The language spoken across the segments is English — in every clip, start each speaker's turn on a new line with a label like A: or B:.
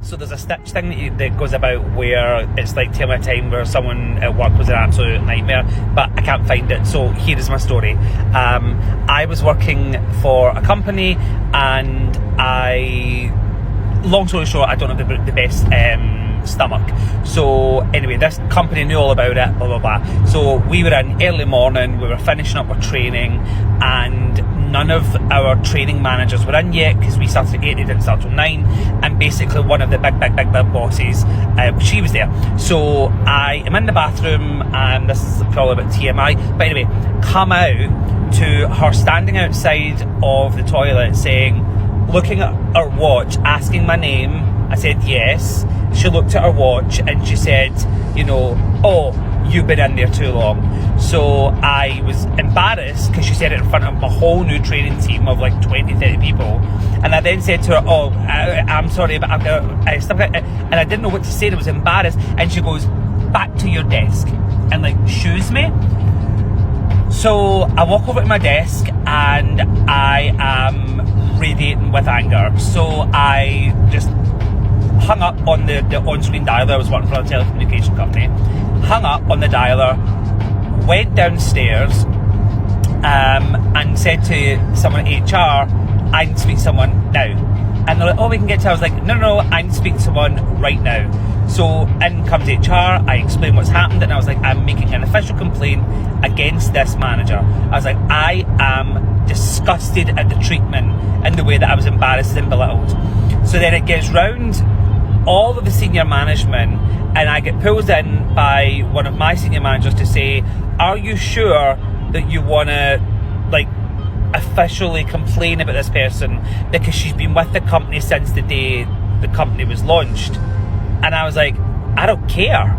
A: So there's a Stitch thing that goes about where it's like Tell Me a Time where someone at work was an absolute nightmare, but I can't find it. So here is my story. I was working for a company, and long story short, I don't have the best stomach. So anyway, this company knew all about it, blah blah blah. So we were in early morning, we were finishing up our training, and none of our training managers were in yet because we started at 8, they didn't start till 9, and basically one of the big bosses, she was there. So I am in the bathroom, and this is probably a bit TMI, but anyway, come out to her standing outside of the toilet saying, looking at her watch, asking my name. I said yes. She looked at her watch and she said, oh, you've been in there too long. So I was embarrassed because she said it in front of my whole new training team of like 20, 30 people. And I then said to her, oh, I'm sorry, but I've got stuff. And I didn't know what to say. I was embarrassed. And she goes, back to your desk, and like shoos me. So I walk over to my desk and I am radiating with anger. So I just hung up on the on-screen dialer. I was working for a telecommunication company. Hung up on the dialer, went downstairs, and said to someone at HR, I need to speak to someone now. And they're like, oh, we can get to her. I was like, no, I need to speak to someone right now. So in comes HR, I explained what's happened, and I was like, I'm making an official complaint against this manager. I was like, I am disgusted at the treatment and the way that I was embarrassed and belittled. So then it gets round all of the senior management, and I get pulled in by one of my senior managers to say, are you sure that you want to officially complain about this person because she's been with the company since the day the company was launched? And I was like, I don't care.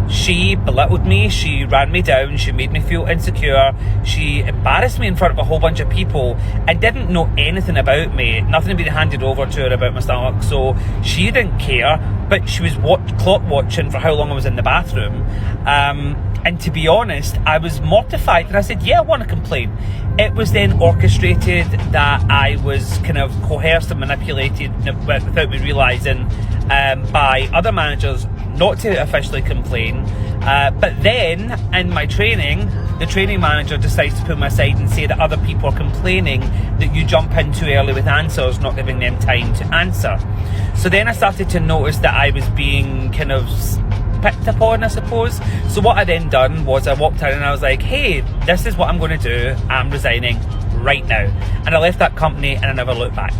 A: She belittled me, she ran me down, she made me feel insecure, she embarrassed me in front of a whole bunch of people and didn't know anything about me. Nothing had been handed over to her about my stomach, so she didn't care, but she was clock watching for how long I was in the bathroom. And to be honest, I was mortified, and I said, yeah, I want to complain. It was then orchestrated that I was kind of coerced and manipulated without me realising by other managers not to officially complain. But then in my training, the training manager decides to pull me aside and say that other people are complaining that you jump in too early with answers, not giving them time to answer. So then I started to notice that I was being kind of picked upon, I suppose. So what I then done was I walked in and I was like, hey, this is what I'm going to do. I'm resigning right now. And I left that company and I never looked back.